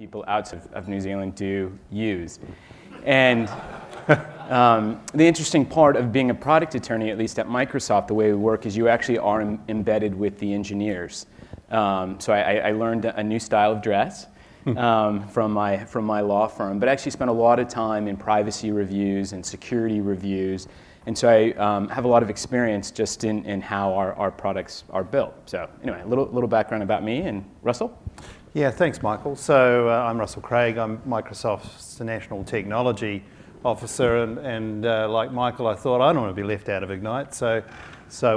people outside of New Zealand do use. And the interesting part of being a product attorney, at least at Microsoft, the way we work is you actually are embedded with the engineers. So I learned a new style of dress from my law firm, but actually spent a lot of time in privacy reviews and security reviews. And so I have a lot of experience just in how our products are built. So anyway, a little background about me. And Russell? Yeah, thanks, Michael. So I'm Russell Craig. I'm Microsoft's National Technology Officer. And like Michael, I thought I don't want to be left out of Ignite. So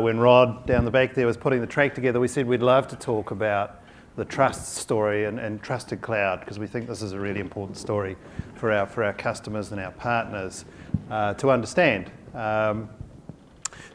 when Rod down the back there was putting the track together, we said we'd love to talk about the trust story and trusted cloud, because we think this is a really important story for our customers and our partners to understand.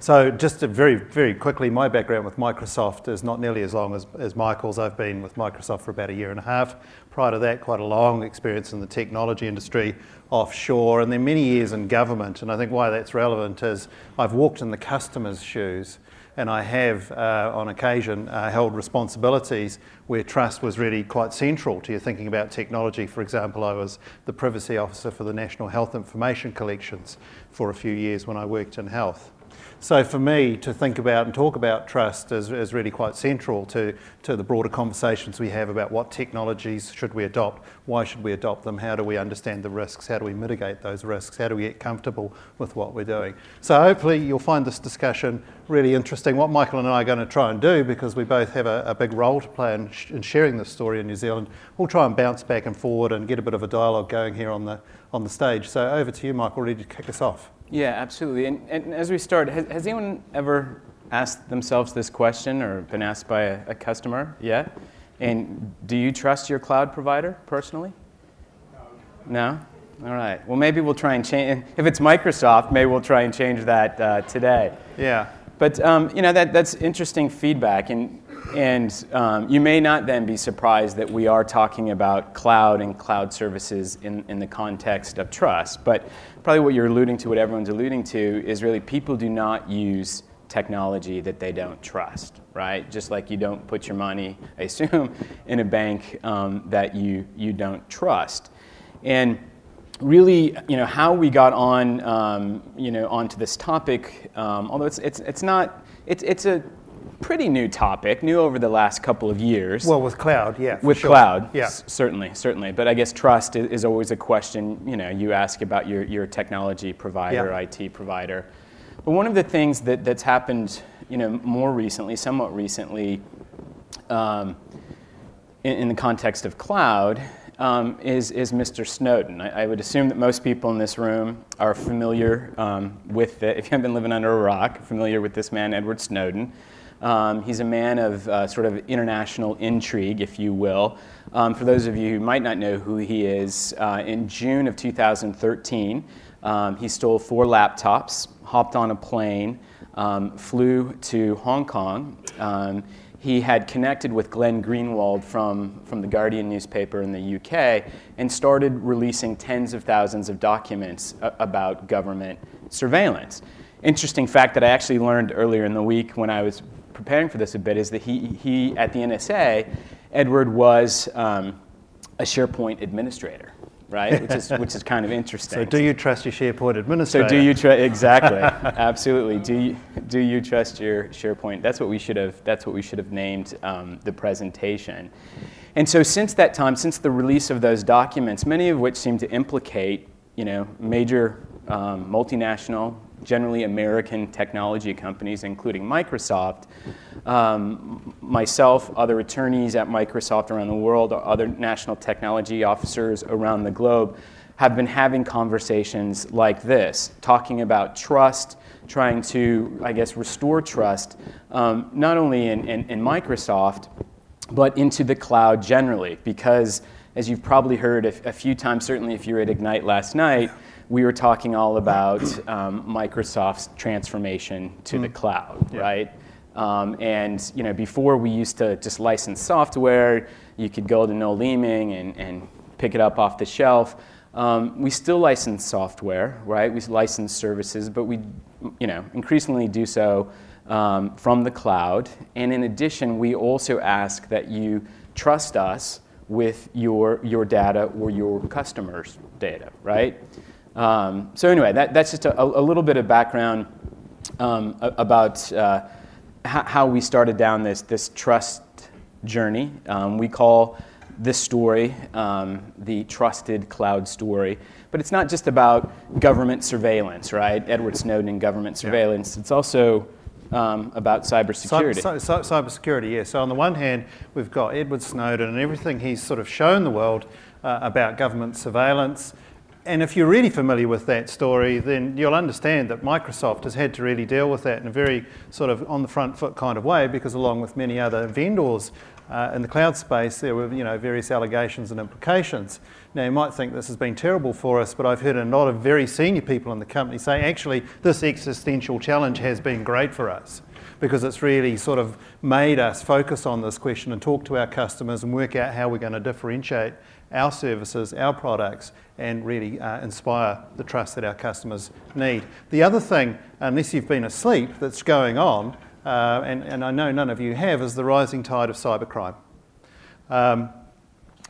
So just to very, very quickly, my background with Microsoft is not nearly as long as Michael's. I've been with Microsoft for about a year and a half. Prior to that, quite a long experience in the technology industry, offshore, and then many years in government. And I think why that's relevant is I've walked in the customer's shoes, and I have, on occasion, held responsibilities where trust was really quite central to your thinking about technology. For example, I was the privacy officer for the National Health Information Collections for a few years when I worked in health. So for me, to think about and talk about trust is really quite central to the broader conversations we have about what technologies should we adopt, why should we adopt them, how do we understand the risks, how do we mitigate those risks, how do we get comfortable with what we're doing. So hopefully you'll find this discussion really interesting. What Michael and I are going to try and do, because we both have a big role to play in sharing this story in New Zealand, we'll try and bounce back and forward and get a bit of a dialogue going here on the stage. So over to you, Michael, ready to kick us off. Yeah, absolutely. And as we start, has anyone ever asked themselves this question or been asked by a customer yet? And do you trust your cloud provider personally? No? All right. Well, maybe we'll try and change. If it's Microsoft, maybe we'll try and change that today. Yeah. But that's interesting feedback, and you may not then be surprised that we are talking about cloud and cloud services in the context of trust. But probably what you're alluding to, what everyone's alluding to, is really people do not use technology that they don't trust, right? Just like you don't put your money, I assume, in a bank that you don't trust. And really, how we got on, onto this topic, although it's a pretty new topic, new over the last couple of years. Well, with cloud, yeah. With sure. cloud, yeah. Certainly. But I guess trust is always a question, you ask about your technology provider, Yeah. IT provider. But one of the things that's happened, more recently, somewhat recently, in the context of cloud, is Mr. Snowden. I would assume that most people in this room are familiar with it. If you haven't been living under a rock, familiar with this man, Edward Snowden. He's a man of sort of international intrigue, if you will. For those of you who might not know who he is, in June of 2013, he stole 4 laptops, hopped on a plane, flew to Hong Kong. He had connected with Glenn Greenwald from the Guardian newspaper in the UK and started releasing tens of thousands of documents about government surveillance. Interesting fact that I actually learned earlier in the week when I was preparing for this a bit is that he at the NSA, Edward was a SharePoint administrator, right? Which is kind of interesting. So do you trust your SharePoint administrator? So do you trust? Exactly, absolutely. Do you trust your SharePoint? That's what we should have named the presentation. And so since that time, since the release of those documents, many of which seem to implicate major multinational, generally American technology companies, including Microsoft, myself, other attorneys at Microsoft around the world, other national technology officers around the globe, have been having conversations like this, talking about trust, trying to, I guess, restore trust, not only in Microsoft, but into the cloud generally. Because, as you've probably heard a few times, certainly if you were at Ignite last night, we were talking all about Microsoft's transformation to the cloud, right? And before we used to just license software, you could go to Noel Leeming and pick it up off the shelf. We still license software, right? We license services, but we, increasingly do so from the cloud. And in addition, we also ask that you trust us with your data or your customers' data, right? So anyway, that's just a little bit of background about how we started down this trust journey. We call this story the trusted cloud story. But it's not just about government surveillance, right? Edward Snowden and government surveillance. It's also about cybersecurity. Cybersecurity, yes. So on the one hand, we've got Edward Snowden and everything he's sort of shown the world about government surveillance. And if you're really familiar with that story, then you'll understand that Microsoft has had to really deal with that in a very sort of on the front foot kind of way, because along with many other vendors in the cloud space, there were various allegations and implications. Now, you might think this has been terrible for us, but I've heard a lot of very senior people in the company say, actually, this existential challenge has been great for us, because it's really sort of made us focus on this question and talk to our customers and work out how we're going to differentiate our services, our products, and really inspire the trust that our customers need. The other thing, unless you've been asleep, that's going on, and I know none of you have, is the rising tide of cybercrime.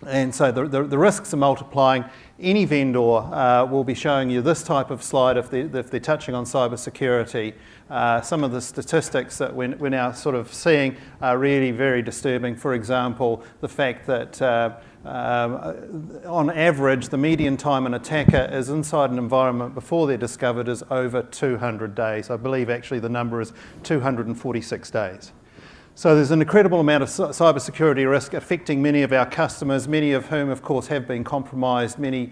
And so the risks are multiplying. Any vendor will be showing you this type of slide if they're touching on cybersecurity. Some of the statistics that we're now sort of seeing are really very disturbing. For example, the fact that on average, the median time an attacker is inside an environment before they're discovered is over 200 days. I believe actually the number is 246 days. So there's an incredible amount of cybersecurity risk affecting many of our customers, many of whom, of course, have been compromised. Many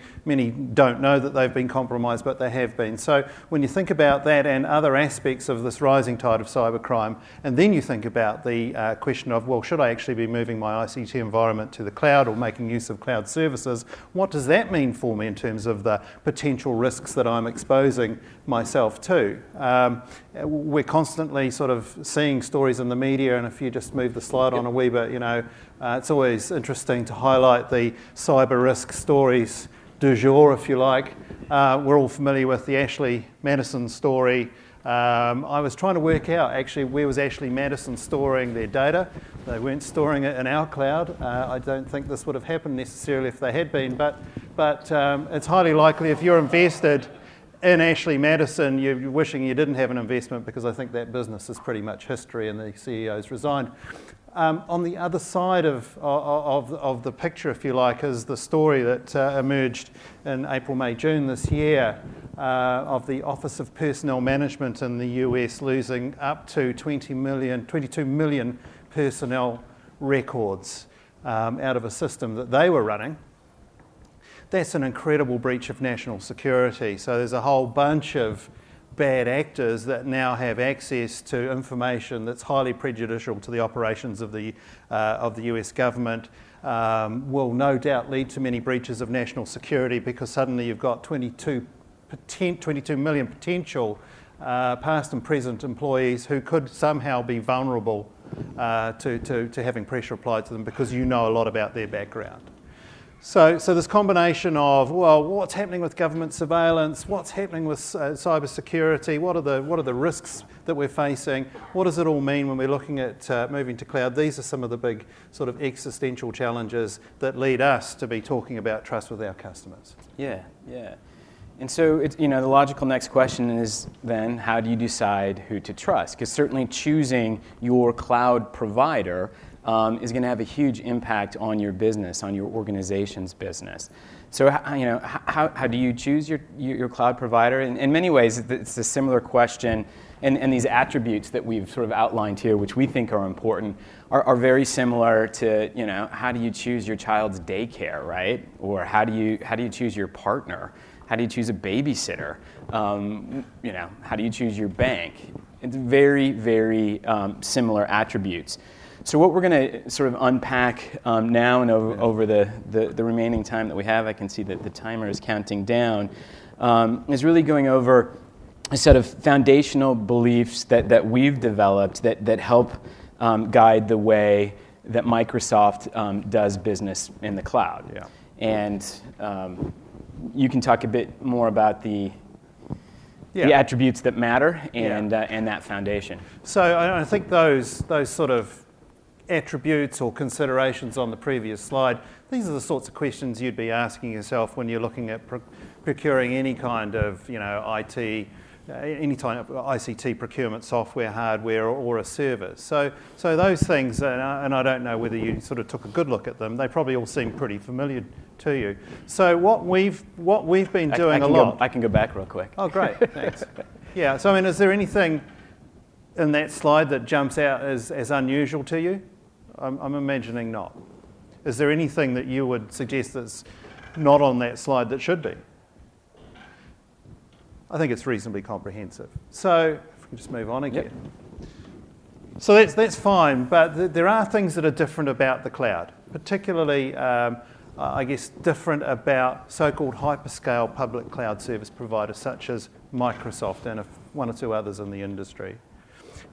don't know that they've been compromised, but they have been. So when you think about that and other aspects of this rising tide of cybercrime, and then you think about the question of, well, should I actually be moving my ICT environment to the cloud or making use of cloud services? What does that mean for me in terms of the potential risks that I'm exposing myself to? We're constantly sort of seeing stories in the media, and if you just move the slide on a wee bit, it's always interesting to highlight the cyber risk stories du jour, if you like. We're all familiar with the Ashley Madison story. I was trying to work out actually where was Ashley Madison storing their data. They weren't storing it in our cloud. I don't think this would have happened necessarily if they had been, but it's highly likely if you're invested in Ashley Madison, you're wishing you didn't have an investment, because I think that business is pretty much history and the CEO's resigned. On the other side of the picture, if you like, is the story that emerged in April, May, June this year of the Office of Personnel Management in the US losing up to 22 million personnel records out of a system that they were running. That's an incredible breach of national security. So there's a whole bunch of bad actors that now have access to information that's highly prejudicial to the operations of the US government. Will no doubt lead to many breaches of national security, because suddenly you've got 22 million potential past and present employees who could somehow be vulnerable to having pressure applied to them, because you know a lot about their background. So this combination of, well, what's happening with government surveillance, what's happening with cybersecurity, what are the risks that we're facing, what does it all mean when we're looking at moving to cloud? These are some of the big sort of existential challenges that lead us to be talking about trust with our customers. Yeah. And so the logical next question is then, how do you decide who to trust? Because certainly choosing your cloud provider is going to have a huge impact on your business, on your organization's business. So how do you choose your cloud provider? In many ways, it's a similar question, and these attributes that we've sort of outlined here, which we think are important, are very similar to how do you choose your child's daycare, right? Or how do you choose your partner? How do you choose a babysitter? How do you choose your bank? It's very, very similar attributes. So what we're going to sort of unpack now and over the remaining time that we have, I can see that the timer is counting down, is really going over a set of foundational beliefs that we've developed that help guide the way that Microsoft does business in the cloud. Yeah. And you can talk a bit more about the attributes that matter and that foundation. So I think those sort of attributes or considerations on the previous slide, these are the sorts of questions you'd be asking yourself when you're looking at procuring any kind of, IT, any type of ICT procurement software, hardware, or a service. So those things, and I don't know whether you sort of took a good look at them, they probably all seem pretty familiar to you. So what we've been doing a lot... I can go back real quick. Oh, great, thanks. Yeah, so I mean, is there anything in that slide that jumps out as unusual to you? I'm imagining not. Is there anything that you would suggest that's not on that slide that should be? I think it's reasonably comprehensive. So if we can just move on again. Yep. So that's fine, but there are things that are different about the cloud, particularly, I guess, different about so-called hyperscale public cloud service providers such as Microsoft and one or two others in the industry.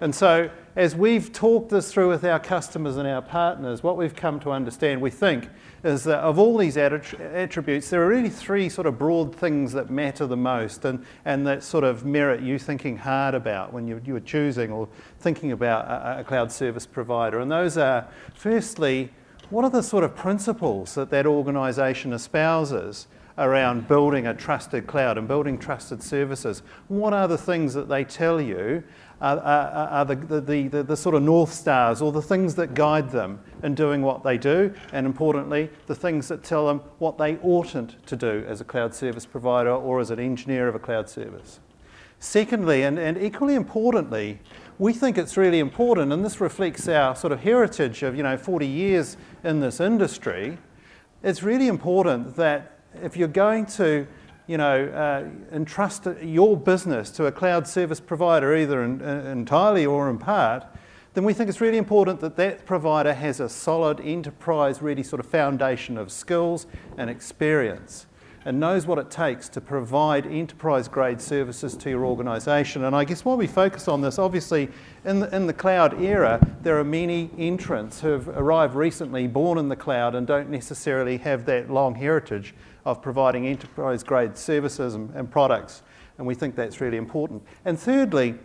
And so as we've talked this through with our customers and our partners, what we've come to understand, we think, is that of all these attributes, there are really three sort of broad things that matter the most and that sort of merit you thinking hard about when you are choosing or thinking about a cloud service provider. And those are, firstly, what are the sort of principles that organisation espouses around building a trusted cloud and building trusted services? What are the things that they tell you are the sort of North Stars, or the things that guide them in doing what they do, and importantly, the things that tell them what they oughtn't to do as a cloud service provider or as an engineer of a cloud service? Secondly, and equally importantly, we think it's really important, and this reflects our sort of heritage of 40 years in this industry. It's really important that if you're going to entrust your business to a cloud service provider, either entirely or in part, then we think it's really important that that provider has a solid enterprise-ready sort of foundation of skills and experience and knows what it takes to provide enterprise-grade services to your organisation. And I guess while we focus on this, obviously in the cloud era, there are many entrants who have arrived recently, born in the cloud, and don't necessarily have that long heritage of providing enterprise-grade services and products, and we think that's really important. And thirdly,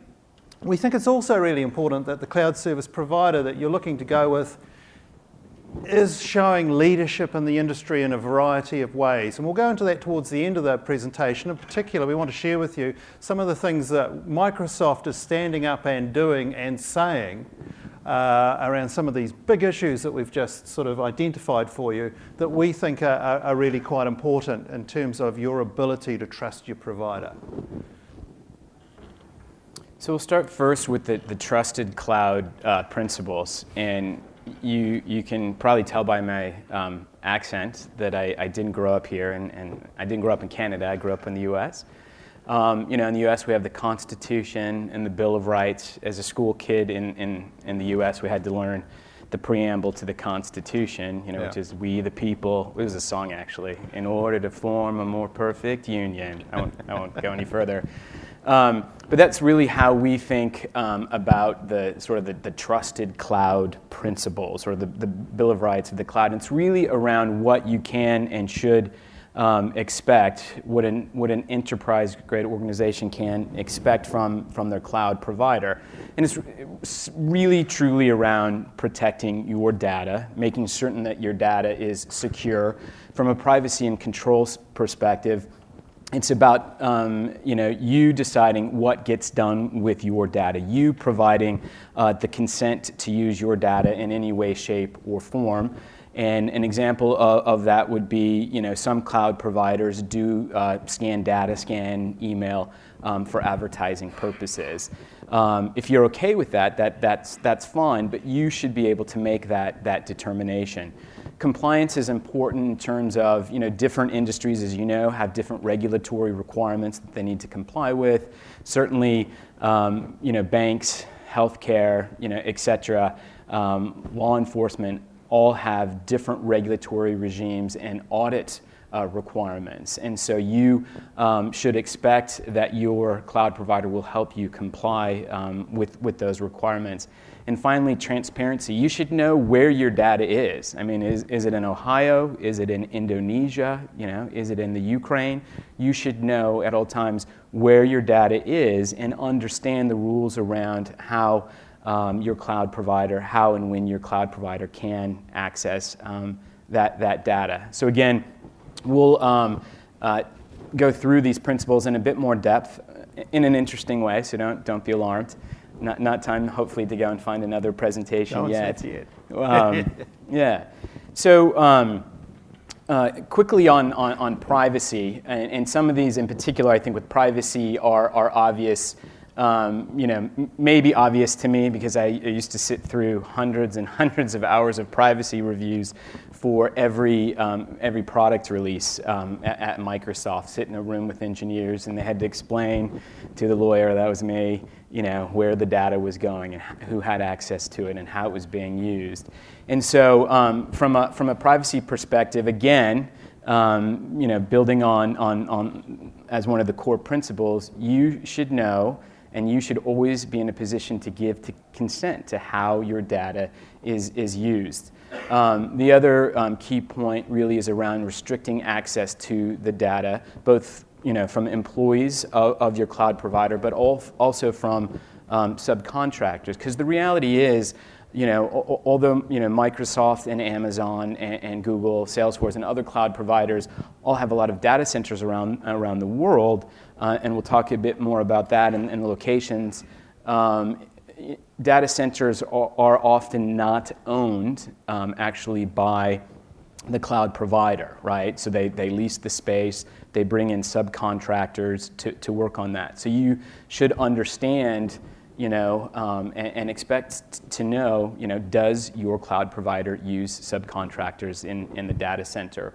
we think it's also really important that the cloud service provider that you're looking to go with is showing leadership in the industry in a variety of ways. And we'll go into that towards the end of the presentation. In particular, we want to share with you some of the things that Microsoft is standing up and doing and saying around some of these big issues that we've just sort of identified for you that we think are really quite important in terms of your ability to trust your provider. So we'll start first with the trusted cloud principles. And you can probably tell by my accent that I didn't grow up here, and I didn't grow up in Canada. I grew up in the U.S. In the U.S. we have the Constitution and the Bill of Rights. As a school kid in the U.S. we had to learn the preamble to the Constitution, which is "We the people." It was a song actually. In order to form a more perfect union. I won't go any further. But that's really how we think about the trusted cloud principles, or the Bill of Rights of the cloud. And it's really around what you can and should expect, what an enterprise-grade organization can expect from their cloud provider. And it's really, truly around protecting your data, making certain that your data is secure. From a privacy and controls perspective, it's about you deciding what gets done with your data, you providing the consent to use your data in any way, shape, or form. And an example of that would be, some cloud providers do scan data, scan email for advertising purposes. If you're okay with that's fine, but you should be able to make that determination. Compliance is important in terms of, different industries, as you know, have different regulatory requirements that they need to comply with. Certainly, banks, healthcare, et cetera, law enforcement all have different regulatory regimes and audit requirements. And so you should expect that your cloud provider will help you comply with those requirements. And finally, transparency. You should know where your data is. I mean, is it in Ohio? Is it in Indonesia? Is it in the Ukraine? You should know at all times where your data is and understand the rules around how your cloud provider, how and when your cloud provider can access that data. So again, we'll go through these principles in a bit more depth in an interesting way, so don't be alarmed. Not time, hopefully, to go and find another presentation yet. Yeah. So quickly on privacy, and some of these in particular, I think with privacy are obvious. Maybe obvious to me because I used to sit through hundreds and hundreds of hours of privacy reviews for every product release at Microsoft. Sit in a room with engineers, and they had to explain to the lawyer, that was me, where the data was going and who had access to it and how it was being used. And so, from a privacy perspective, again, building on as one of the core principles, you should know. And you should always be in a position to give consent to how your data is used. The other key point really is around restricting access to the data, both from employees of your cloud provider, but also from subcontractors. Because the reality is, although Microsoft and Amazon and Google, Salesforce, and other cloud providers all have a lot of data centers around the world, and we'll talk a bit more about that and the locations. Data centers are often not owned actually by the cloud provider, right? So they lease the space, they bring in subcontractors to work on that. So you should understand, and expect to know, does your cloud provider use subcontractors in the data center?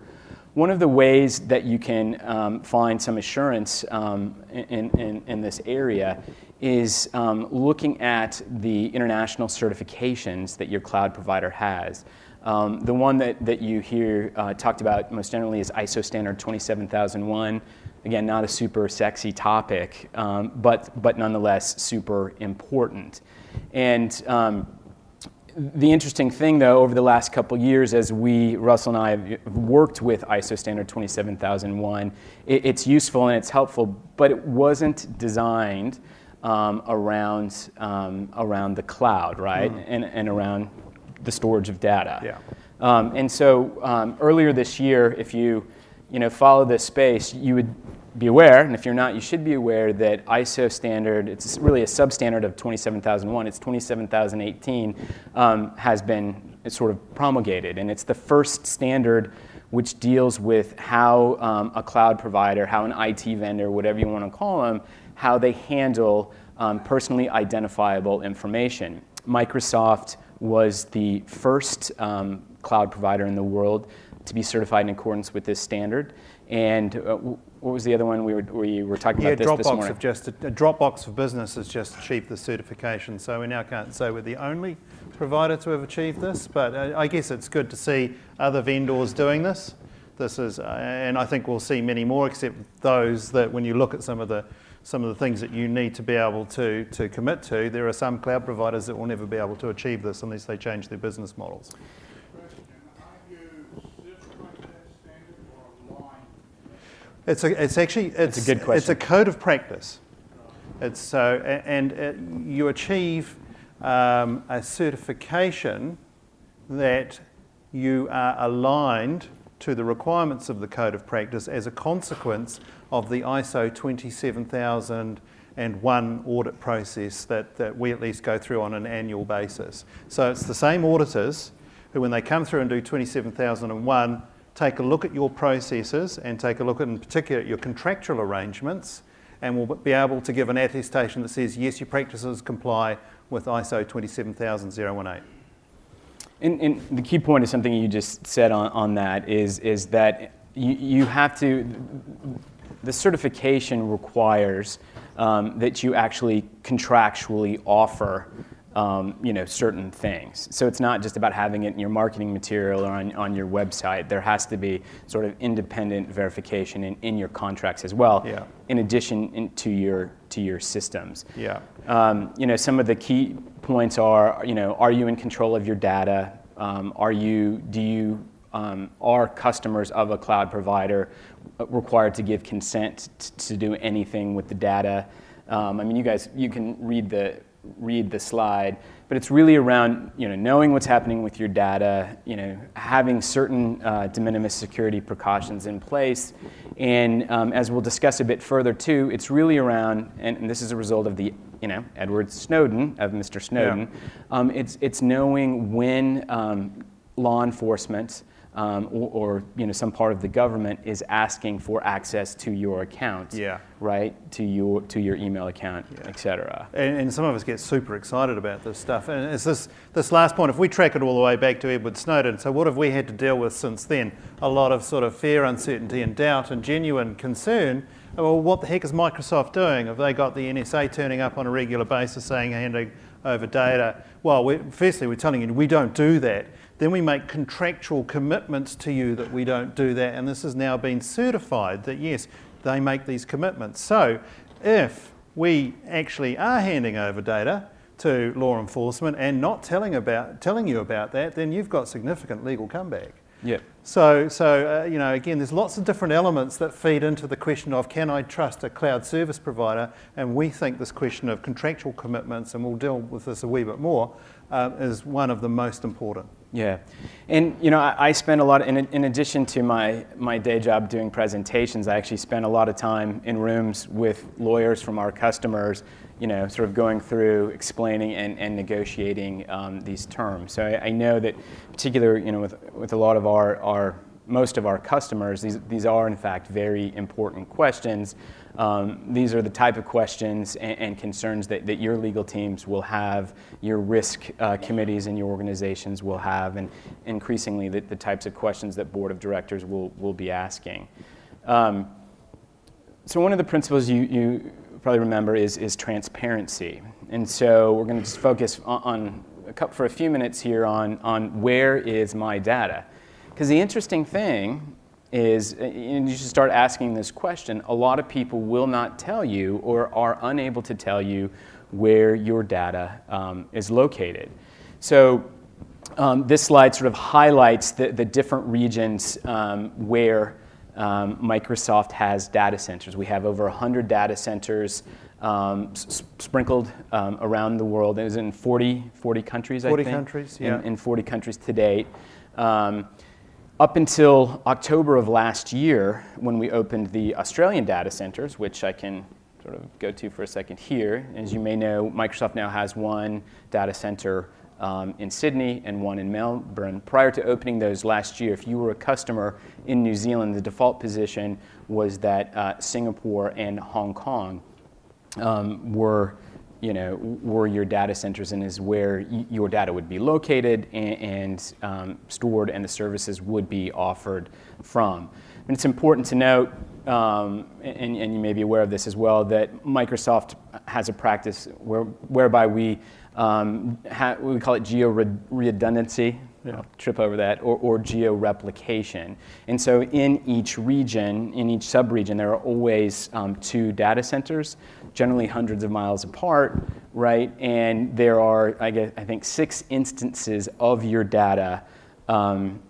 One of the ways that you can find some assurance in this area is looking at the international certifications that your cloud provider has. The one that you hear talked about most generally is ISO standard 27001. Again, not a super sexy topic, but nonetheless super important. And the interesting thing, though, over the last couple years, as Russell and I have worked with ISO standard 27001, it's useful and it's helpful, but it wasn't designed around the cloud, right, and around the storage of data. Yeah. And so earlier this year, if you follow this space, you would be aware, and if you're not, you should be aware that ISO standard, it's really a substandard of 27001, it's 27018, has been sort of promulgated. And it's the first standard which deals with how a cloud provider, how an IT vendor, whatever you want to call them, how they handle personally identifiable information. Microsoft was the first cloud provider in the world to be certified in accordance with this standard. And what was the other one we were talking about this morning? Dropbox for Business has just achieved the certification, so we now can't say we're the only provider to have achieved this, but I guess it's good to see other vendors doing this. This is, and I think we'll see many more, except those that when you look at some of the things that you need to be able to commit to, there are some cloud providers that will never be able to achieve this unless they change their business models. It's a good question. It's a code of practice. It's so, and you achieve a certification that you are aligned to the requirements of the code of practice as a consequence of the ISO 27001 audit process that we at least go through on an annual basis. So it's the same auditors who, when they come through and do 27001, take a look at your processes and take a look at, in particular, your contractual arrangements, and will be able to give an attestation that says, yes, your practices comply with ISO 27018. And the key point is something you just said on that is that you have to, the certification requires that you actually contractually offer certain things. So it's not just about having it in your marketing material or on your website. There has to be sort of independent verification in your contracts as well, yeah, in addition to your systems. Yeah. Some of the key points are you in control of your data? Are customers of a cloud provider required to give consent to do anything with the data? You can read the slide, but it's really around knowing what's happening with your data, having certain de minimis security precautions in place, and as we'll discuss a bit further too, it's really around, and this is a result of the Edward Snowden, of Mr. Snowden. Yeah. It's knowing when law enforcement or some part of the government is asking for access to your account, right? To your email account, et cetera. And some of us get super excited about this stuff. And it's this last point, if we track it all the way back to Edward Snowden, so what have we had to deal with since then? A lot of sort of fear, uncertainty and doubt and genuine concern. Well, what the heck is Microsoft doing? Have they got the NSA turning up on a regular basis saying handing over data? Well, firstly, we're telling you we don't do that. Then we make contractual commitments to you that we don't do that, and this has now been certified that yes, they make these commitments. So if we actually are handing over data to law enforcement and not telling you about that, then you've got significant legal comeback. Yeah. So again, there's lots of different elements that feed into the question of can I trust a cloud service provider, and we think this question of contractual commitments, and we'll deal with this a wee bit more, is one of the most important. Yeah, and I spend a lot, in addition to my day job doing presentations, I actually spend a lot of time in rooms with lawyers from our customers, sort of going through, explaining and negotiating these terms. So I know that particular, with a lot of most of our customers, these are in fact very important questions. These are the type of questions and concerns that your legal teams will have, your risk committees in your organizations will have, and increasingly the types of questions that board of directors will be asking. So one of the principles you probably remember is transparency. And so we're going to just focus for a few minutes here on where is my data. Because the interesting thing is, and you should start asking this question, a lot of people will not tell you or are unable to tell you where your data is located. So this slide sort of highlights the different regions where Microsoft has data centers. We have over 100 data centers sprinkled around the world. It was in 40 countries, I think. 40 countries, yeah. In 40 countries to date. Up until October of last year, when we opened the Australian data centers, which I can sort of go to for a second here. As you may know, Microsoft now has one data center in Sydney and one in Melbourne. Prior to opening those last year, if you were a customer in New Zealand, the default position was that Singapore and Hong Kong were your data centers and is where your data would be located and stored, and the services would be offered from. And it's important to note, and you may be aware of this as well, that Microsoft has a practice whereby we call it geo-redundancy. Yeah. I'll trip over that, or geo-replication. And so in each region, in each sub-region, there are always 2 data centers, generally hundreds of miles apart, right? And there are, I think, 6 instances of your data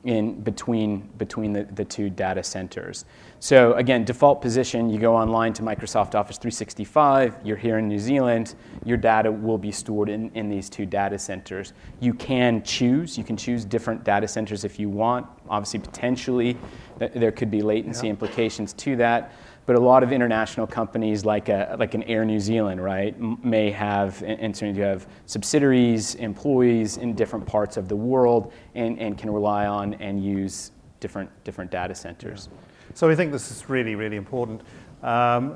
in between the 2 data centers. So again, default position, you go online to Microsoft Office 365, you're here in New Zealand, your data will be stored in these 2 data centers. You can choose different data centers if you want. Obviously, potentially, there could be latency implications to that. But a lot of international companies like an Air New Zealand, right, may have, and so you have subsidiaries, employees in different parts of the world, and can rely on and use different data centers. Yeah. So we think this is really, really important. As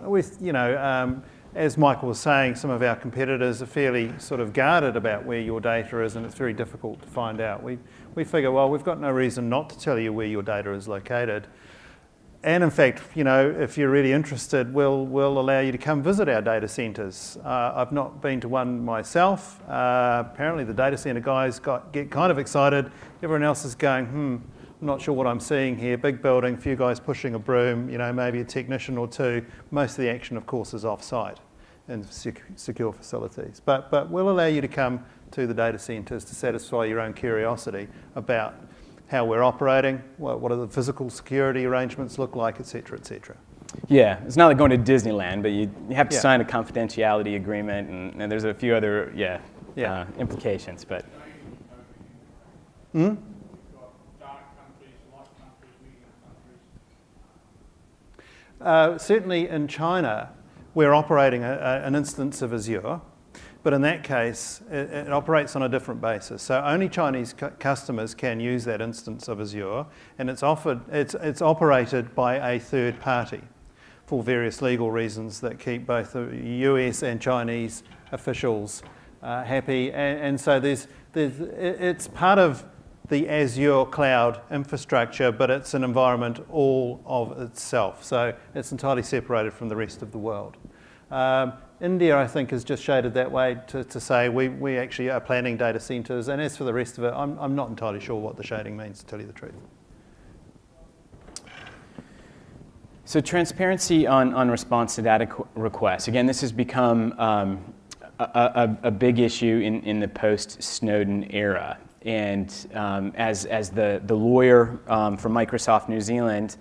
Michael was saying, some of our competitors are fairly sort of guarded about where your data is, and it's very difficult to find out. We figure, well, we've got no reason not to tell you where your data is located. And in fact, if you're really interested, we'll allow you to come visit our data centres. I've not been to one myself. Apparently the data centre guys get kind of excited. Everyone else is going, I'm not sure what I'm seeing here. Big building, few guys pushing a broom, maybe a technician or 2. Most of the action, of course, is off-site in secure facilities. But we'll allow you to come to the data centres to satisfy your own curiosity about how we're operating, what do the physical security arrangements look like, et cetera, et cetera. Yeah, it's not like going to Disneyland, but you have to sign a confidentiality agreement, and there's a few other, Yeah. implications, but. Hmm? Certainly in China, we're operating an instance of Azure, but in that case, it operates on a different basis. So only Chinese customers can use that instance of Azure, and it's operated by a third party for various legal reasons that keep both the US and Chinese officials happy. And so it's part of the Azure cloud infrastructure, but it's an environment all of itself. So it's entirely separated from the rest of the world. India, I think, is just shaded that way to say we actually are planning data centres, and as for the rest of it, I'm not entirely sure what the shading means, to tell you the truth. So transparency on response to data requests. Again, this has become a big issue in the post-Snowden era. And as the lawyer from Microsoft New Zealand,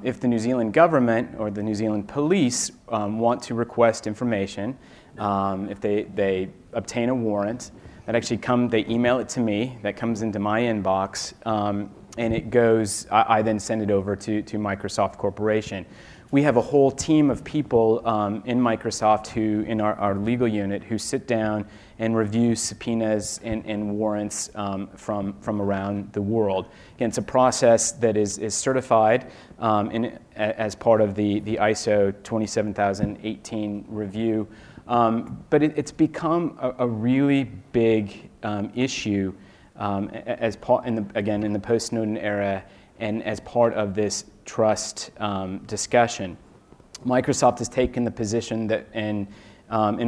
if the New Zealand government or the New Zealand police want to request information, if they obtain a warrant, they email it to me, that comes into my inbox, and it goes, I then send it over to Microsoft Corporation. We have a whole team of people in Microsoft who, in our legal unit, who sit down and review subpoenas and warrants from around the world. Again, it's a process that is certified as part of the ISO 27018 review. But it's become a really big issue as part in the post-Snowden era, and as part of this trust discussion. Microsoft has taken the position that in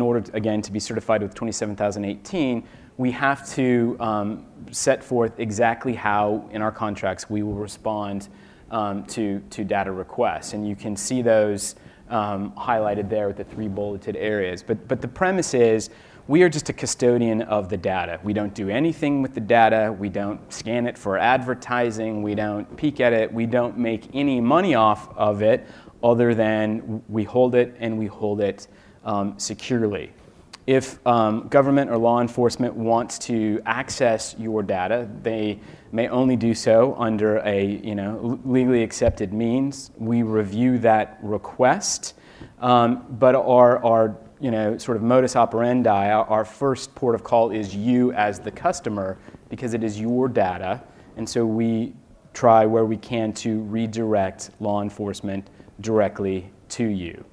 order to be certified with 27018, we have to set forth exactly how in our contracts we will respond to data requests, and you can see those highlighted there with the 3 bulleted areas. But the premise is, we are just a custodian of the data. We don't do anything with the data. We don't scan it for advertising. We don't peek at it. We don't make any money off of it other than we hold it, and we hold it securely. If government or law enforcement wants to access your data, they may only do so under a legally accepted means. We review that request, but our sort of modus operandi, our first port of call is you as the customer, because it is your data, and so we try where we can to redirect law enforcement directly to you.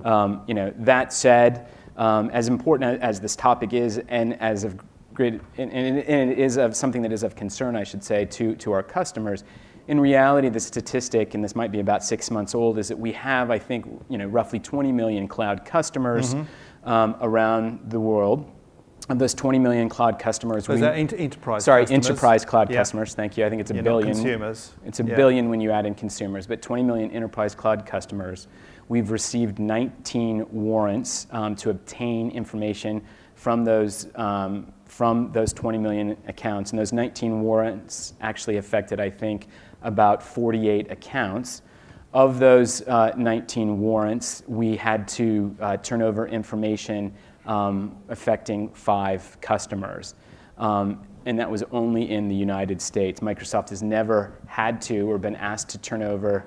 That said, as important as this topic is, and as of great, and it is of something that is of concern, I should say, to our customers. In reality, the statistic, and this might be about 6 months old, is that we have, I think, roughly 20 million cloud customers around the world. Of those 20 million cloud customers, is that enterprise? Sorry, customers? enterprise cloud customers. Thank you. I think it's a billion. Not consumers. It's a billion when you add in consumers, but 20 million enterprise cloud customers. We've received 19 warrants to obtain information from those 20 million accounts, and those 19 warrants actually affected, I think, about 48 accounts. Of those 19 warrants, we had to turn over information affecting 5 customers. And that was only in the United States. Microsoft has never had to or been asked to turn over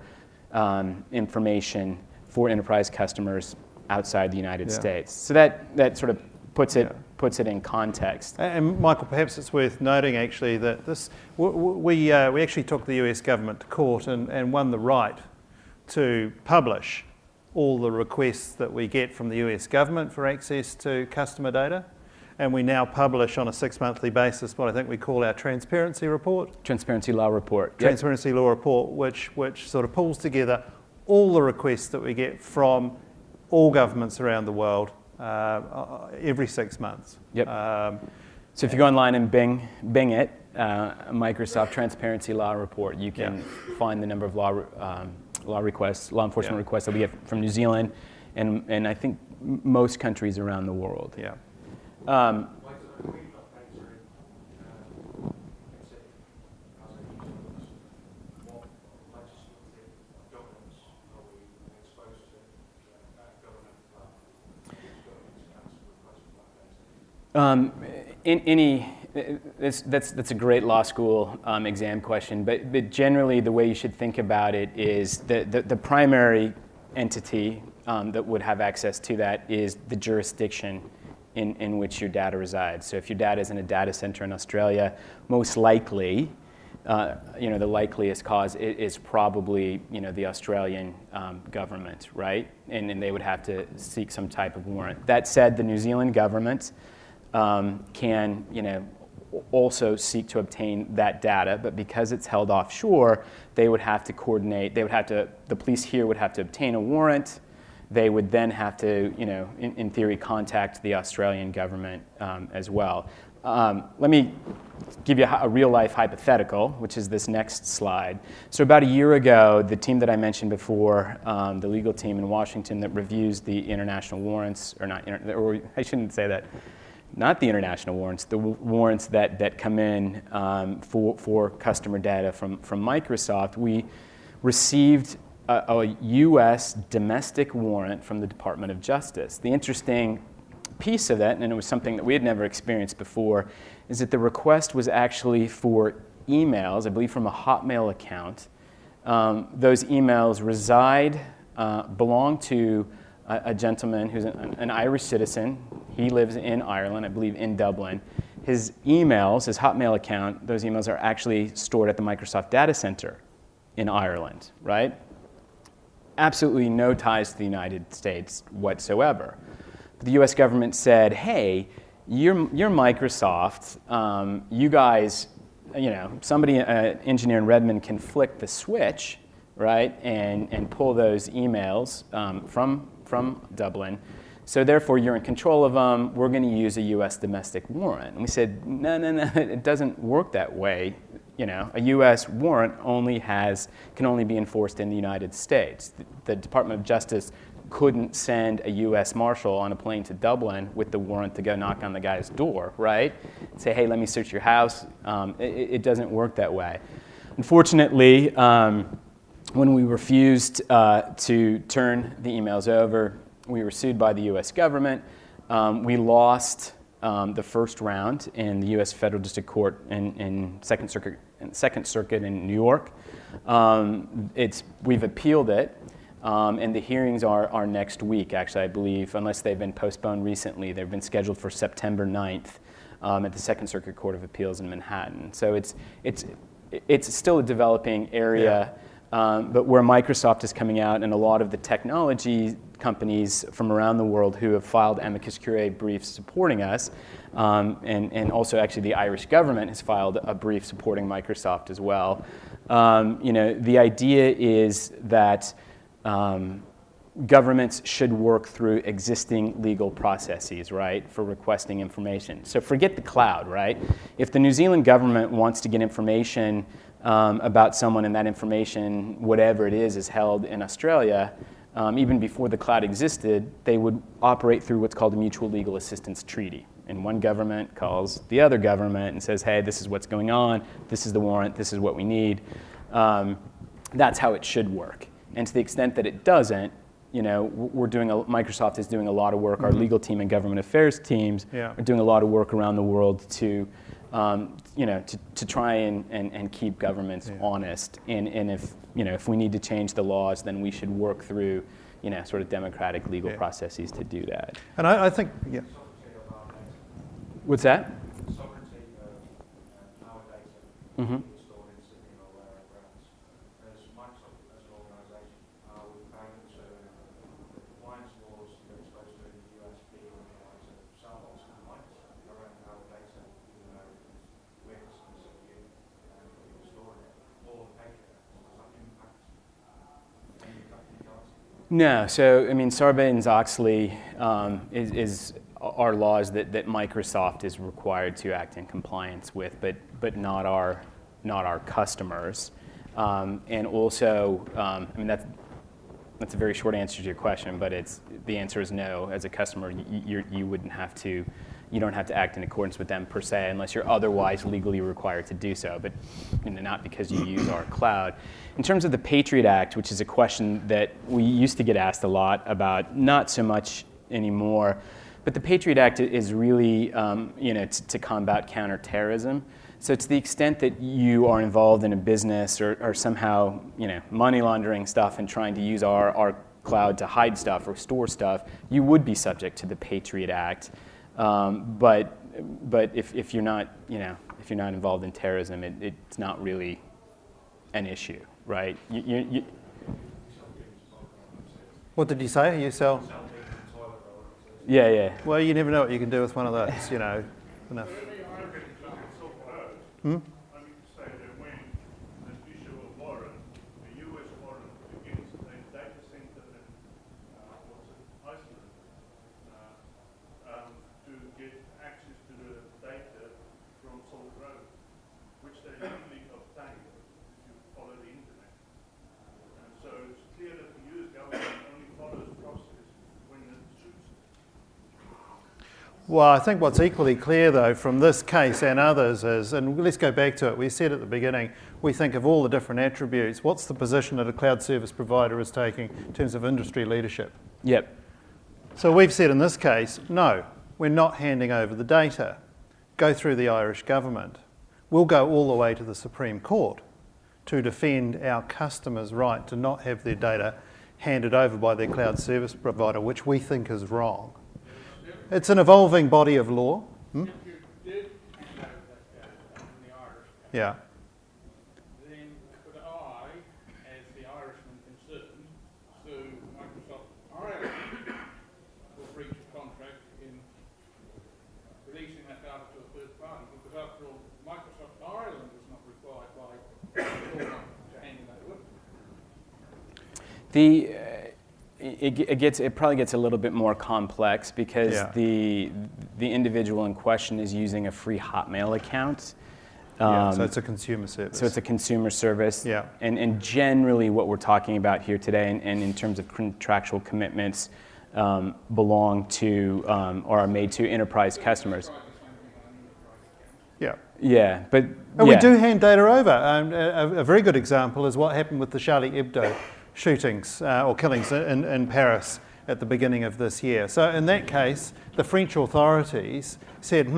information for enterprise customers outside the United States. So that sort of puts it in context. And Michael, perhaps it's worth noting actually that we actually took the US government to court and won the right to publish all the requests that we get from the US government for access to customer data. And we now publish on a 6-monthly basis what I think we call our transparency report. Transparency Law Report. Transparency Law Report, which sort of pulls together all the requests that we get from all governments around the world every 6 months. Yep. So if you go online and Bing it, Microsoft Transparency Law Report, you can find the number of law enforcement requests that we get from New Zealand, and I think most countries around the world. Yeah. That's a great law school exam question, but generally the way you should think about it is the primary entity that would have access to that is the jurisdiction in which your data resides. So if your data is in a data center in Australia, most likely, the likeliest cause is probably, the Australian government, right? And they would have to seek some type of warrant. That said, the New Zealand government can, also seek to obtain that data, but because it's held offshore, they would have to coordinate. The police here would have to obtain a warrant. They would then have to, in theory, contact the Australian government as well. Let me give you a real-life hypothetical, which is this next slide. So about a year ago, the team that I mentioned before, the legal team in Washington that reviews the international warrants, or I shouldn't say that, not the international warrants, the warrants that come in for customer data from Microsoft, we received a U.S. domestic warrant from the Department of Justice. The interesting piece of that, and it was something that we had never experienced before, is that the request was actually for emails, I believe from a Hotmail account. Those emails belong to a gentleman who's an Irish citizen. He lives in Ireland, I believe in Dublin. His emails, his Hotmail account, those emails are actually stored at the Microsoft data center in Ireland, right? Absolutely no ties to the United States whatsoever. But the US government said, hey, you're Microsoft, you guys, somebody, an engineer in Redmond can flick the switch, right, and pull those emails from Dublin. So therefore, you're in control of them. We're going to use a U.S. domestic warrant. And we said, no, it doesn't work that way. A U.S. warrant can only be enforced in the United States. The Department of Justice couldn't send a U.S. Marshal on a plane to Dublin with the warrant to go knock on the guy's door, right? Say, hey, let me search your house. It doesn't work that way. Unfortunately, when we refused to turn the emails over, we were sued by the U.S. government. We lost the first round in the U.S. Federal District Court in Second Circuit in New York. We've appealed it, and the hearings are next week, actually, I believe, unless they've been postponed recently. They've been scheduled for September 9th at the Second Circuit Court of Appeals in Manhattan. So it's still a developing area. Yeah. But where Microsoft is coming out, and a lot of the technology companies from around the world who have filed amicus curiae briefs supporting us, and also actually the Irish government has filed a brief supporting Microsoft as well. The idea is that governments should work through existing legal processes, right, for requesting information. So forget the cloud, right? If the New Zealand government wants to get information about someone, and that information, whatever it is held in Australia, even before the cloud existed, they would operate through what's called a mutual legal assistance treaty. And one government calls the other government and says, hey, this is what's going on, this is the warrant, this is what we need. That's how it should work. And to the extent that it doesn't, Microsoft is doing a lot of work. Our legal team and government affairs teams are doing a lot of work around the world to try and keep governments honest. And if we need to change the laws, then we should work through, sort of democratic legal processes to do that. And I think, What's that? Sovereignty of our data stored in Sydney or wherever else. As Microsoft as an organisation, are we planning to the compliance laws that are supposed to in the US be on the lines of Sarbanes compliance around our data, even though we're customers of you and you're storing it, or the paper? Does that impact any practicality? No. So, Sarbanes-Oxley are laws that Microsoft is required to act in compliance with, but not our customers. And also, that's a very short answer to your question, but the answer is no. As a customer, you don't have to act in accordance with them per se, unless you're otherwise legally required to do so, but not because you use our cloud. In terms of the Patriot Act, which is a question that we used to get asked a lot about, not so much anymore, But the Patriot Act is really, to combat counterterrorism. So to the extent that you are involved in a business or somehow, money laundering stuff and trying to use our cloud to hide stuff or store stuff, you would be subject to the Patriot Act. But if you're not, if you're not involved in terrorism, it's not really an issue, right? What did you say? You sell? Yeah. Well, you never know what you can do with one of those, Enough. I mean to say that when the issue of warrant, the US warrant against a data center in Iceland, to get access to the data from Silk Road, which they legally obtain if you follow the internet. And so it's clear that the US government only follows process when it suits it. Well, I think what's equally clear, though, from this case and others is, and let's go back to it, we said at the beginning, we think of all the different attributes. What's the position that a cloud service provider is taking in terms of industry leadership? Yep. So we've said in this case, no, we're not handing over the data. Go through the Irish government. We'll go all the way to the Supreme Court to defend our customers' right to not have their data handed over by their cloud service provider, which we think is wrong. It's an evolving body of law. If you did hand over that data in the Irish case, Yeah. then could I, as the Irishman concerned, sue Microsoft Ireland for breach of contract in releasing that data to a third party? Because after all, Microsoft Ireland was not required by law to hand it over. It probably gets a little bit more complex because the individual in question is using a free Hotmail account. So it's a consumer service. So it's a consumer service. Yeah. And generally what we're talking about here today and in terms of contractual commitments belong to or are made to enterprise customers. Yeah. Yeah, but And we do hand data over. A very good example is what happened with the Charlie Hebdo shootings or killings in Paris at the beginning of this year. So in that case, the French authorities said,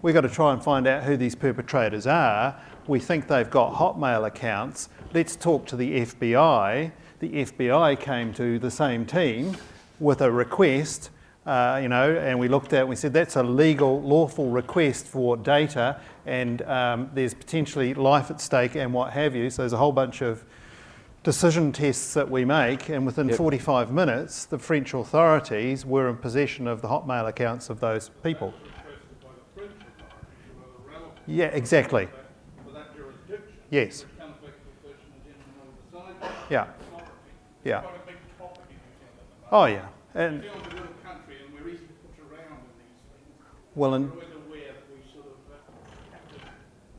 we've got to try and find out who these perpetrators are. We think they've got Hotmail accounts. Let's talk to the FBI. The FBI came to the same team with a request, and we looked at it and we said that's a legal, lawful request for data, and there's potentially life at stake and what have you. So there's a whole bunch of decision tests that we make, and within 45 minutes, the French authorities were in possession of the Hotmail accounts of those people. Yeah, exactly. For that jurisdiction, Yes. which comes back to the question the gentleman over the side. Yeah. Sovereignty. Yeah. Quite a big topic in New Zealand at the moment. Oh, yeah. And New Zealand's a little country and we're easily put around in these things. well, We're always aware that we sort of have to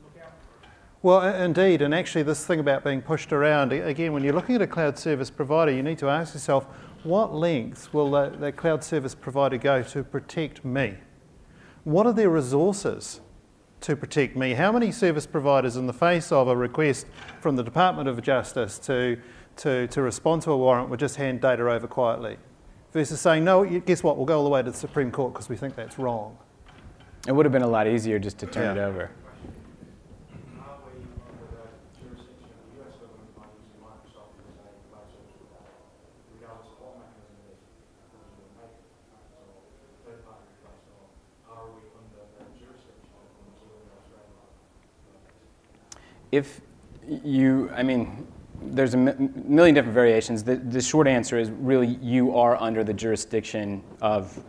look out for it. well, indeed, and actually, this thing about being pushed around again, when you're looking at a cloud service provider, you need to ask yourself, what lengths will the cloud service provider go to protect me? What are their resources to protect me? How many service providers, in the face of a request from the Department of Justice to respond to a warrant, would just hand data over quietly, versus saying, no, guess what, we'll go all the way to the Supreme Court because we think that's wrong? it would have been a lot easier just to turn Yeah. it over. Are we under the jurisdiction of the US government by using Microsoft as a cloud service provider, regardless of what mechanism it is, or third party request, or are we under the jurisdiction of New Zealand or Australia? If there's a million different variations. The short answer is really you are under the jurisdiction of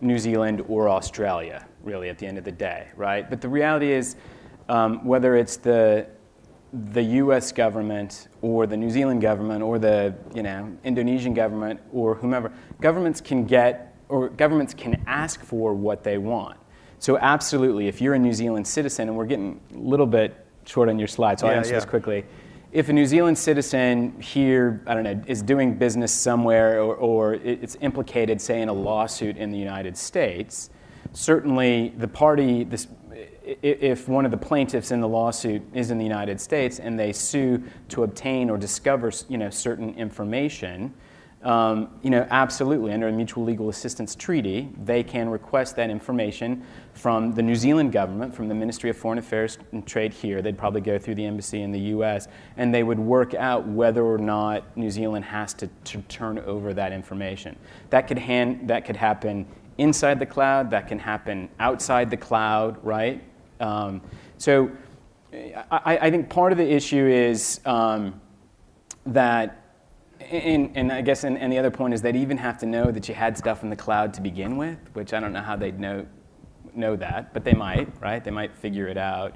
New Zealand or Australia, really, at the end of the day, right? But the reality is, whether it's the U.S. government or the New Zealand government or the Indonesian government or whomever, governments can ask for what they want. So absolutely, if you're a New Zealand citizen, and we're getting a little bit short on your slide, so I'll answer this quickly. If a New Zealand citizen here, is doing business somewhere or it's implicated, say, in a lawsuit in the United States, certainly the party, if one of the plaintiffs in the lawsuit is in the United States and they sue to obtain or discover, certain information, absolutely, under a mutual legal assistance treaty, they can request that information from the New Zealand government, from the Ministry of Foreign Affairs and Trade here. They'd probably go through the embassy in the U.S., and they would work out whether or not New Zealand has to turn over that information. That could happen inside the cloud. That can happen outside the cloud, right? So I think part of the issue is that. And I guess, and the other point is they'd even have to know that you had stuff in the cloud to begin with, which I don't know how they'd know that, but they might, right? They might figure it out.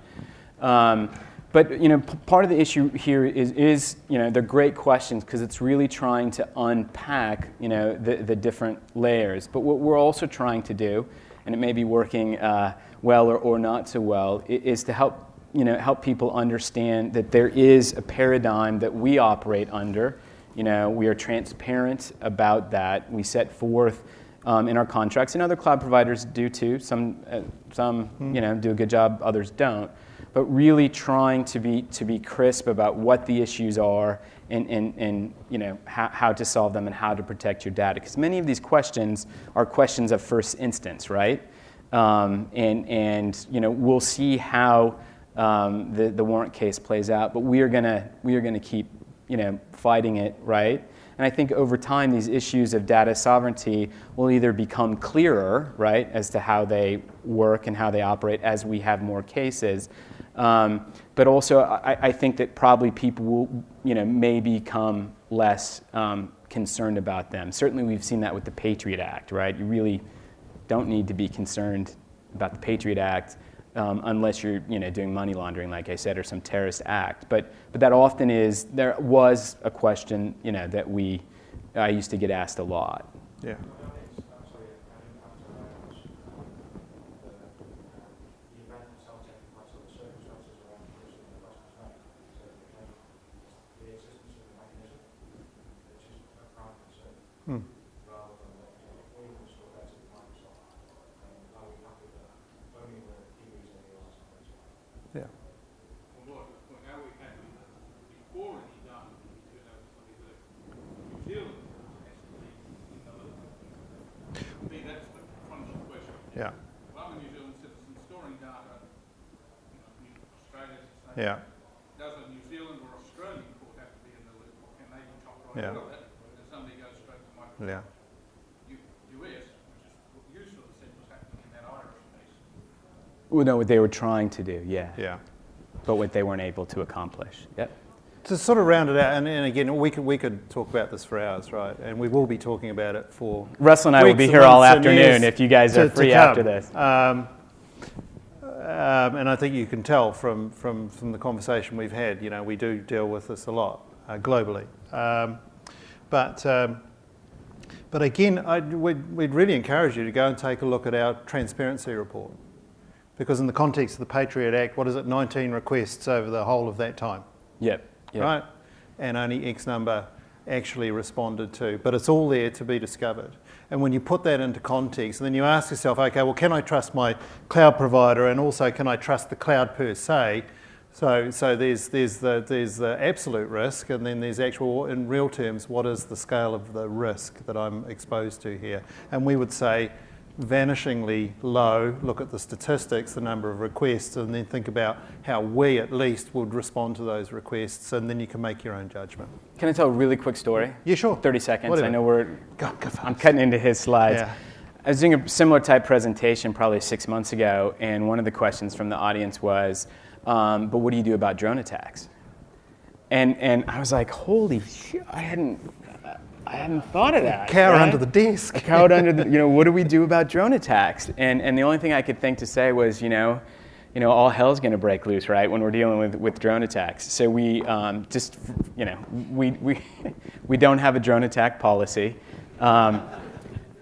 But part of the issue here is they're great questions because it's really trying to unpack the different layers. But what we're also trying to do, and it may be working well or not so well, is to help people understand that there is a paradigm that we operate under. We are transparent about that. We set forth in our contracts, and other cloud providers do too. Some do a good job, others don't. But really trying to be crisp about what the issues are and how to solve them and how to protect your data. Because many of these questions are questions of first instance, right? We'll see how the warrant case plays out. But we are gonna keep fighting it, right? And I think over time, these issues of data sovereignty will either become clearer, right, as to how they work and how they operate as we have more cases. But also, I think that probably people will, may become less concerned about them. Certainly, we've seen that with the Patriot Act, right? You really don't need to be concerned about the Patriot Act unless you're doing money laundering, like I said, or some terrorist act. But that often is, there was a question that I used to get asked a lot. Yeah. Yeah. Yeah. Well, I'm a New Zealand citizen storing data in Australia, say, Yeah. does a New Zealand or Australian court have to be in the loop, or can they be chopped right out of that, and somebody goes straight to Microsoft? Yeah. US, which is what useful to see what's happening in that Irish piece. Well, no, what they were trying to do, yeah. Yeah. But what they weren't able to accomplish. Yep. To sort of round it out, and again, we could talk about this for hours, right? And we will be talking about it for Russell and I will be here all afternoon if you guys are free after this. And I think you can tell from the conversation we've had, we do deal with this a lot globally. But again, we'd really encourage you to go and take a look at our transparency report. Because in the context of the Patriot Act, what is it, 19 requests over the whole of that time? Yep. Right? And only X number actually responded to. But it's all there to be discovered. And when you put that into context, then you ask yourself, okay, well, can I trust my cloud provider, and also can I trust the cloud per se? So there's the absolute risk, and then there's actual, in real terms, what is the scale of the risk that I'm exposed to here? And we would say vanishingly low. Look at the statistics, the number of requests, and then think about how we at least would respond to those requests, and then you can make your own judgment. Can I tell a really quick story? Yeah, sure. 30 seconds. Whatever. I know Go fast. I'm cutting into his slides. Yeah. I was doing a similar type presentation probably 6 months ago, and one of the questions from the audience was, but what do you do about drone attacks? And I was like, holy shit, I hadn't thought of that. Cower right? under the desk. Cowered under the, what do we do about drone attacks? And the only thing I could think to say was, all hell's going to break loose, right, when we're dealing with drone attacks. So we we don't have a drone attack policy.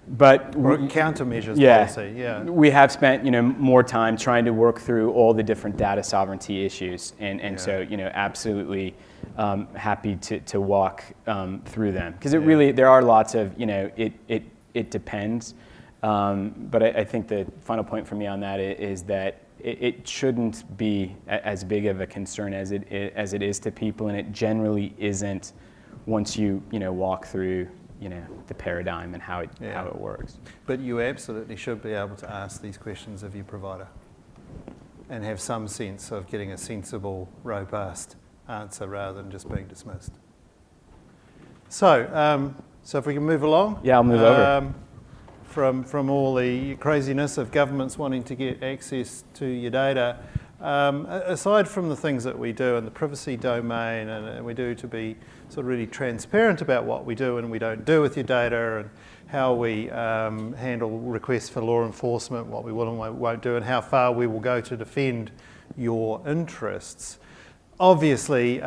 But or countermeasures policy, yeah. We have spent, more time trying to work through all the different data sovereignty issues, and so, absolutely happy to walk through them, because there are lots of, it depends. But I think the final point for me on that is that it shouldn't be as big of a concern as it is to people, and it generally isn't once you walk through the paradigm and how it works. But you absolutely should be able to ask these questions of your provider and have some sense of getting a sensible, robust answer rather than just being dismissed. So if we can move along. Yeah, I'll move over. From all the craziness of governments wanting to get access to your data, aside from the things that we do in the privacy domain, and we do to be sort of really transparent about what we do and we don't do with your data, and how we handle requests for law enforcement, what we will and won't do, and how far we will go to defend your interests. Obviously,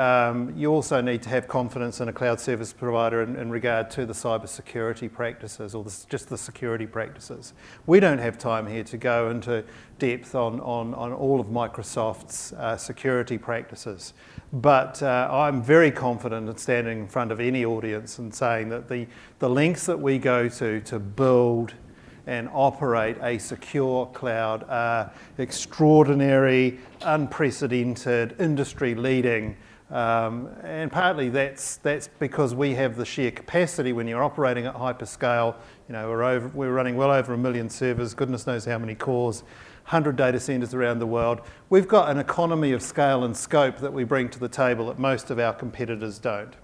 you also need to have confidence in a cloud service provider in regard to the cyber security practices, or just the security practices. We don't have time here to go into depth on all of Microsoft's security practices, but I'm very confident in standing in front of any audience and saying that the lengths that we go to build and operate a secure cloud are extraordinary, unprecedented, industry-leading, and partly that's because we have the sheer capacity when you're operating at hyperscale. We're running well over 1 million servers, goodness knows how many cores, 100 data centers around the world. We've got an economy of scale and scope that we bring to the table that most of our competitors don't.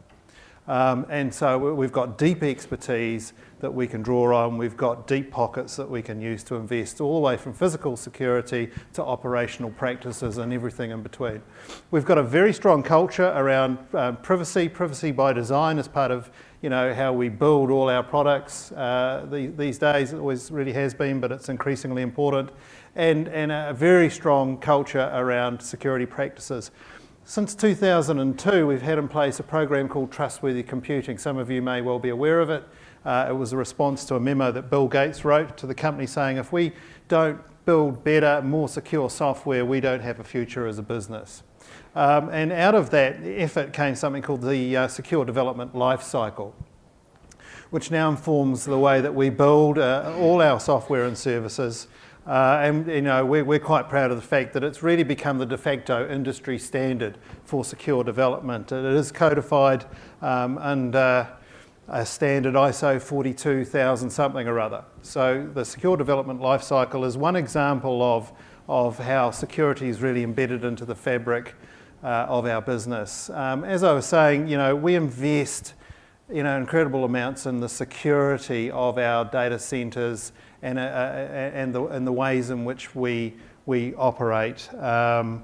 And so we've got deep expertise that we can draw on. We've got deep pockets that we can use to invest all the way from physical security to operational practices and everything in between. We've got a very strong culture around privacy by design as part of how we build all our products these days. It always really has been, but it's increasingly important. And a very strong culture around security practices. Since 2002, we've had in place a program called Trustworthy Computing. Some of you may well be aware of it. It was a response to a memo that Bill Gates wrote to the company saying, if we don't build better, more secure software, we don't have a future as a business. And out of that effort came something called the Secure Development Lifecycle, which now informs the way that we build all our software and services. And we're quite proud of the fact that it's really become the de facto industry standard for secure development. It is codified under a standard ISO 42000 something or other. So the secure development lifecycle is one example of how security is really embedded into the fabric of our business. As I was saying, we invest incredible amounts in the security of our data centers and the ways in which we operate. The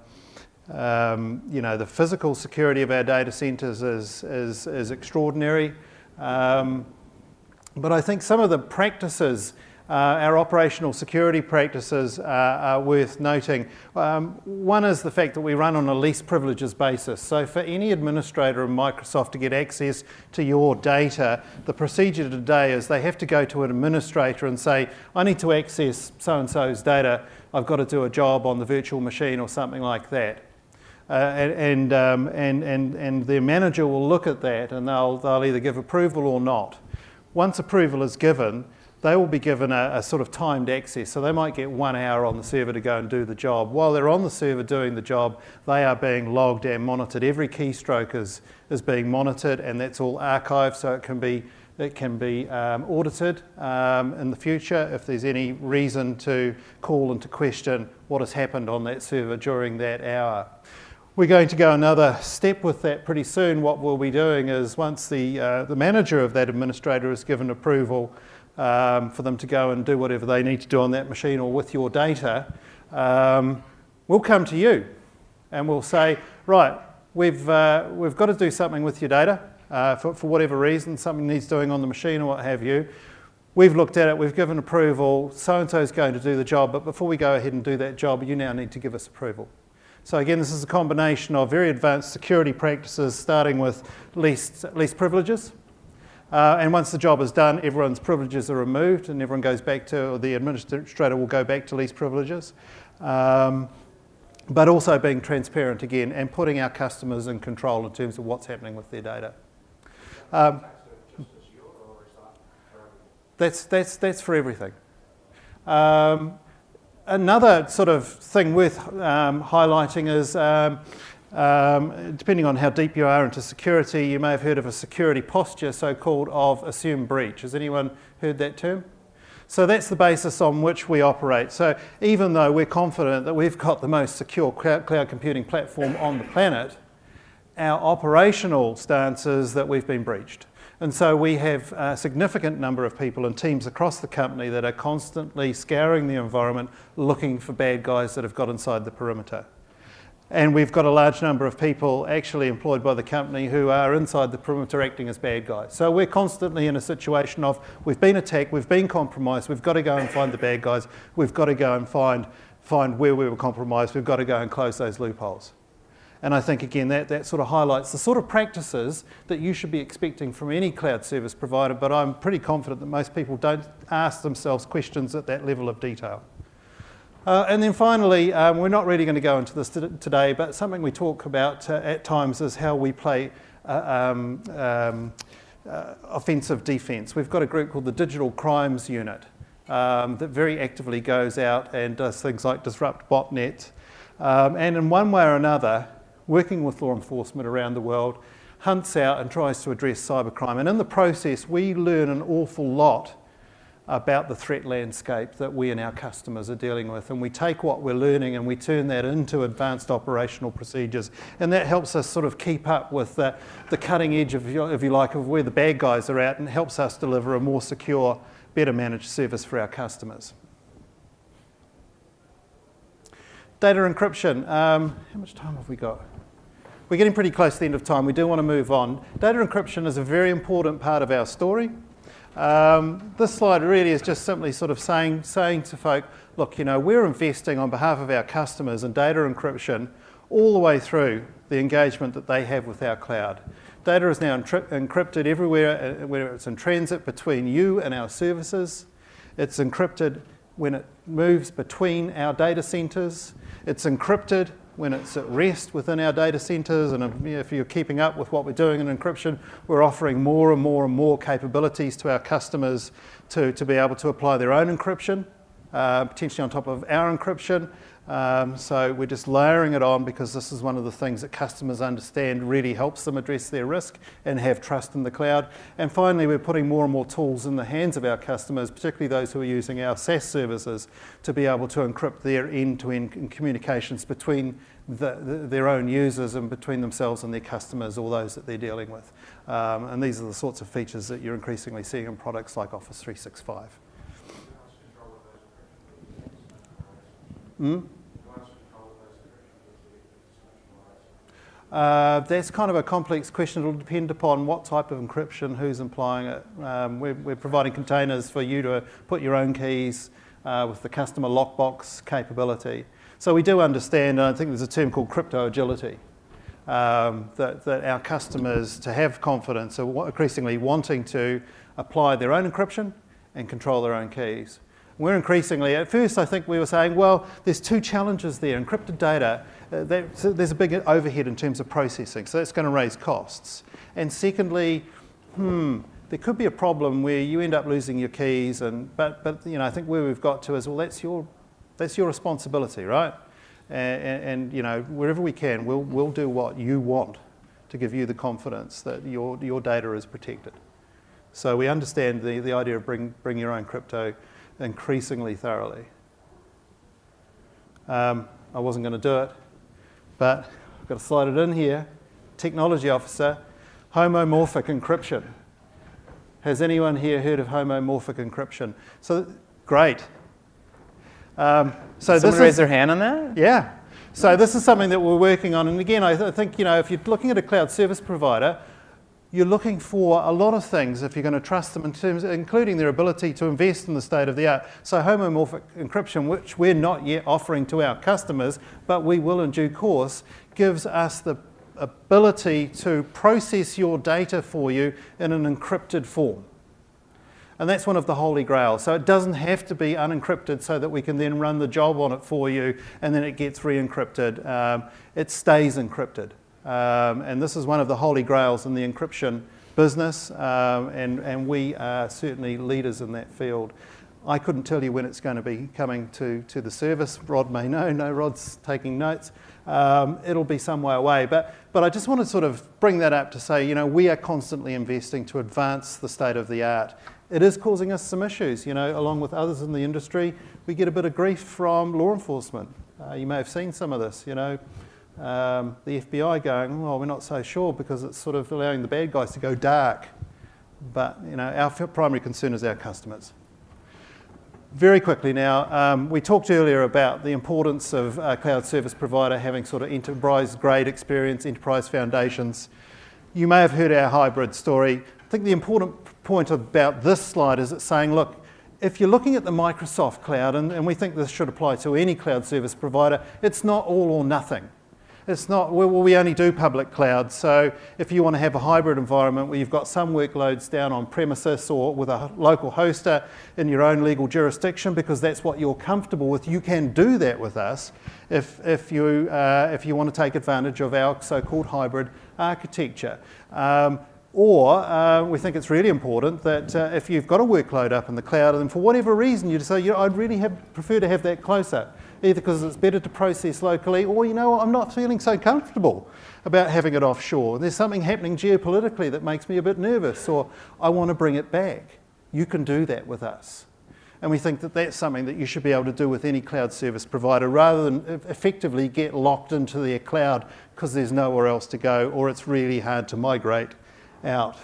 physical security of our data centers is extraordinary. But I think some of the practices, our operational security practices, are worth noting. One is the fact that we run on a least privileges basis. So for any administrator of Microsoft to get access to your data, the procedure today is they have to go to an administrator and say, I need to access so-and-so's data. I've got to do a job on the virtual machine or something like that. And their manager will look at that and they'll either give approval or not. Once approval is given, they will be given a sort of timed access. So they might get 1 hour on the server to go and do the job. While they're on the server doing the job, they are being logged and monitored. Every keystroke is being monitored, and that's all archived, so it can be audited in the future if there's any reason to call into question what has happened on that server during that hour. We're going to go another step with that pretty soon. What we'll be doing is once the manager of that administrator is given approval for them to go and do whatever they need to do on that machine or with your data, we'll come to you and we'll say, right, we've got to do something with your data for whatever reason, something needs doing on the machine or what have you. We've looked at it, we've given approval, so-and-so is going to do the job, but before we go ahead and do that job, you now need to give us approval. So again, this is a combination of very advanced security practices, starting with least privileges. And once the job is done, everyone's privileges are removed and everyone goes back to, or the administrator will go back to least privileges. But also being transparent again and putting our customers in control in terms of what's happening with their data. That's for everything. Another sort of thing worth highlighting is Depending on how deep you are into security, you may have heard of a security posture, so-called, of assumed breach. Has anyone heard that term? So that's the basis on which we operate. So even though we're confident that we've got the most secure cloud computing platform on the planet, our operational stance is that we've been breached. And so we have a significant number of people and teams across the company that are constantly scouring the environment looking for bad guys that have got inside the perimeter. And we've got a large number of people actually employed by the company who are inside the perimeter acting as bad guys. So we're constantly in a situation of we've been attacked, we've been compromised, we've got to go and find the bad guys, we've got to go and find where we were compromised, we've got to go and close those loopholes. And I think, again, that sort of highlights the sort of practices that you should be expecting from any cloud service provider, but I'm pretty confident that most people don't ask themselves questions at that level of detail. And then finally, we're not really going to go into this today, but something we talk about at times is how we play offensive defence. We've got a group called the Digital Crimes Unit that very actively goes out and does things like disrupt botnets, and in one way or another, working with law enforcement around the world, hunts out and tries to address cybercrime. And in the process, we learn an awful lot about the threat landscape that we and our customers are dealing with. And we take what we're learning and we turn that into advanced operational procedures. And that helps us sort of keep up with the cutting edge, if you like, of where the bad guys are at, and helps us deliver a more secure, better managed service for our customers. Data encryption. How much time have we got? We're getting pretty close to the end of time. We do want to move on. Data encryption is a very important part of our story. This slide really is just simply sort of saying to folk, look, you know, we're investing on behalf of our customers in data encryption all the way through the engagement that they have with our cloud. Data is now encrypted everywhere, whether it's in transit between you and our services. It's encrypted when it moves between our data centres. It's encrypted when it's at rest within our data centres, and if you're keeping up with what we're doing in encryption, we're offering more and more and more capabilities to our customers to be able to apply their own encryption, potentially on top of our encryption. So we're just layering it on because this is one of the things that customers understand really helps them address their risk and have trust in the cloud. And finally, we're putting more and more tools in the hands of our customers, particularly those who are using our SaaS services, to be able to encrypt their end-to-end communications between their own users and between themselves and their customers or those that they're dealing with. And these are the sorts of features that you're increasingly seeing in products like Office 365. That's kind of a complex question. It'll depend upon what type of encryption, who's applying it. We're providing containers for you to put your own keys with the customer lockbox capability. So we do understand, and I think there's a term called crypto agility, that our customers, to have confidence, are increasingly wanting to apply their own encryption and control their own keys. We're increasingly, at first I think we were saying, well, there's two challenges there. Encrypted data, there's a big overhead in terms of processing, so that's going to raise costs. And secondly, there could be a problem where you end up losing your keys, but you know, I think where we've got to is, well, that's your responsibility, right? And you know, wherever we can, we'll do what you want to give you the confidence that your data is protected. So we understand the idea of bring your own crypto increasingly thoroughly. I wasn't going to do it, but I've got to slide it in here. Technology officer, homomorphic encryption. Has anyone here heard of homomorphic encryption? So great. So Someone raise their hand on that? Yeah. So this is something that we're working on. And again, I think, you know, if you're looking at a cloud service provider, you're looking for a lot of things if you're going to trust them, in terms, including their ability to invest in the state of the art. So homomorphic encryption, which we're not yet offering to our customers, but we will in due course, gives us the ability to process your data for you in an encrypted form. And that's one of the holy grails. So it doesn't have to be unencrypted so that we can then run the job on it for you and then it gets re-encrypted. It stays encrypted. And this is one of the holy grails in the encryption business, and we are certainly leaders in that field. I couldn't tell you when it's going to be coming to the service. Rod may know. No, Rod's taking notes. It'll be some way away. But I just want to sort of bring that up to say, you know, we are constantly investing to advance the state of the art. It is causing us some issues, you know, along with others in the industry. We get a bit of grief from law enforcement. You may have seen some of this, you know. The FBI going, well, we're not so sure because it's sort of allowing the bad guys to go dark. But, you know, our primary concern is our customers. Very quickly now, we talked earlier about the importance of a cloud service provider having sort of enterprise-grade experience, enterprise foundations. You may have heard our hybrid story. I think the important point about this slide is it's saying, look, if you're looking at the Microsoft cloud, and we think this should apply to any cloud service provider, it's not all or nothing. It's not, well, we only do public cloud, so if you want to have a hybrid environment where you've got some workloads down on premises or with a local hoster in your own legal jurisdiction because that's what you're comfortable with, you can do that with us if you want to take advantage of our so-called hybrid architecture. Or we think it's really important that if you've got a workload up in the cloud and for whatever reason you decide, you know, I'd really prefer to have that closer, either because it's better to process locally or, you know, I'm not feeling so comfortable about having it offshore. There's something happening geopolitically that makes me a bit nervous, or I want to bring it back. You can do that with us. And we think that that's something that you should be able to do with any cloud service provider rather than effectively get locked into their cloud because there's nowhere else to go or it's really hard to migrate out.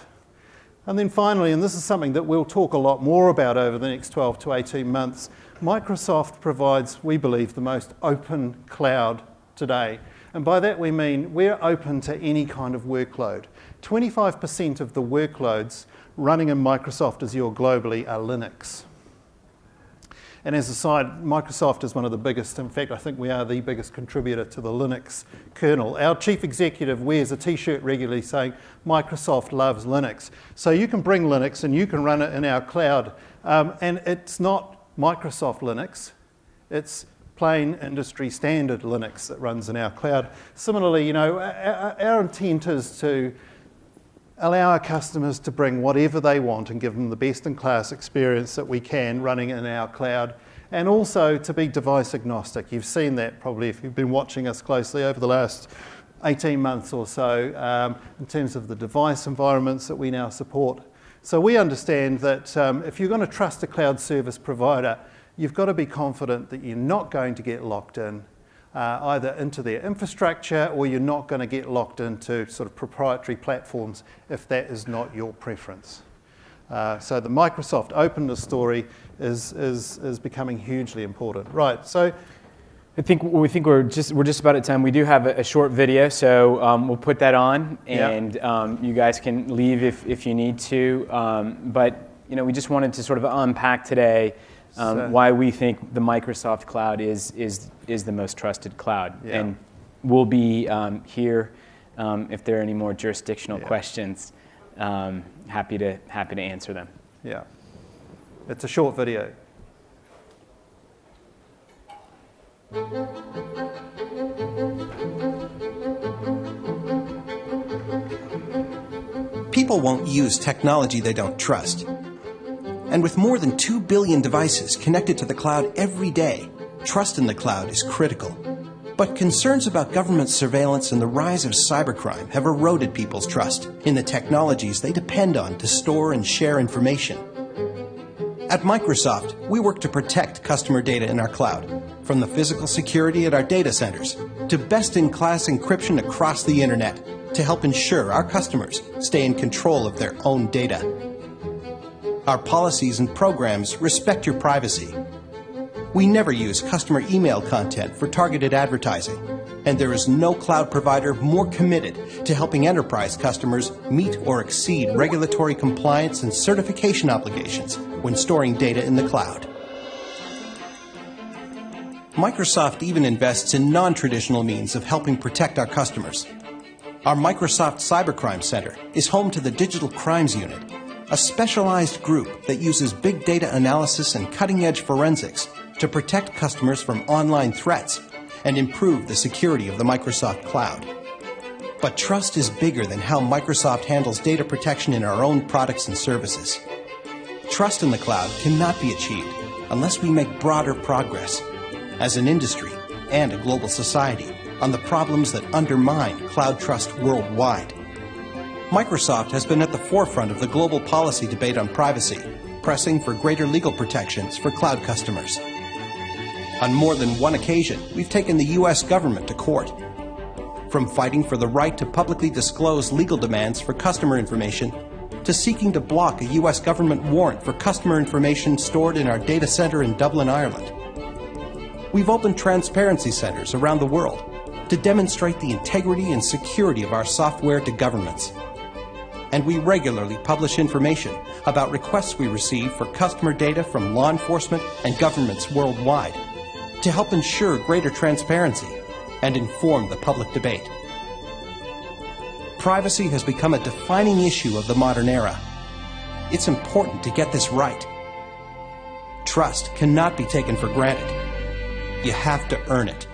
And then finally, and this is something that we'll talk a lot more about over the next 12 to 18 months, Microsoft provides, we believe, the most open cloud today. And by that we mean we're open to any kind of workload. 25% of the workloads running in Microsoft Azure globally are Linux. And as a side, Microsoft is one of the biggest, in fact, I think we are the biggest contributor to the Linux kernel. Our chief executive wears a t-shirt regularly saying, Microsoft loves Linux. So you can bring Linux and you can run it in our cloud. And it's not Microsoft Linux, it's plain industry standard Linux that runs in our cloud. Similarly, you know, our intent is to allow our customers to bring whatever they want and give them the best-in-class experience that we can running in our cloud, and also to be device agnostic. You've seen that probably if you've been watching us closely over the last 18 months or so in terms of the device environments that we now support. So we understand that if you're going to trust a cloud service provider, you've got to be confident that you're not going to get locked in either into their infrastructure or you're not going to get locked into sort of proprietary platforms if that is not your preference. So the Microsoft openness story is becoming hugely important. Right, so I think we're just about at time. We do have a short video, so we'll put that on, and you guys can leave if you need to. But you know, we just wanted to sort of unpack today why we think the Microsoft cloud is the most trusted cloud, and we'll be here if there are any more jurisdictional questions. Happy to answer them. Yeah, it's a short video. People won't use technology they don't trust. And with more than 2 billion devices connected to the cloud every day, trust in the cloud is critical. But concerns about government surveillance and the rise of cybercrime have eroded people's trust in the technologies they depend on to store and share information. At Microsoft, we work to protect customer data in our cloud, from the physical security at our data centers to best-in-class encryption across the internet to help ensure our customers stay in control of their own data. Our policies and programs respect your privacy. We never use customer email content for targeted advertising, and there is no cloud provider more committed to helping enterprise customers meet or exceed regulatory compliance and certification obligations when storing data in the cloud. Microsoft even invests in non-traditional means of helping protect our customers. Our Microsoft Cybercrime Center is home to the Digital Crimes Unit, a specialized group that uses big data analysis and cutting-edge forensics to protect customers from online threats and improve the security of the Microsoft cloud. But trust is bigger than how Microsoft handles data protection in our own products and services. Trust in the cloud cannot be achieved unless we make broader progress as an industry and a global society on the problems that undermine cloud trust worldwide. Microsoft has been at the forefront of the global policy debate on privacy, pressing for greater legal protections for cloud customers. On more than one occasion, we've taken the U.S. government to court. From fighting for the right to publicly disclose legal demands for customer information, to seeking to block a U.S. government warrant for customer information stored in our data center in Dublin, Ireland. We've opened transparency centers around the world to demonstrate the integrity and security of our software to governments. And we regularly publish information about requests we receive for customer data from law enforcement and governments worldwide to help ensure greater transparency and inform the public debate. Privacy has become a defining issue of the modern era. It's important to get this right. Trust cannot be taken for granted. You have to earn it.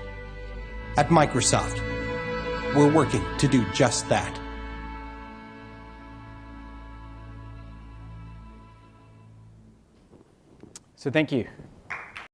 At Microsoft, we're working to do just that. So thank you.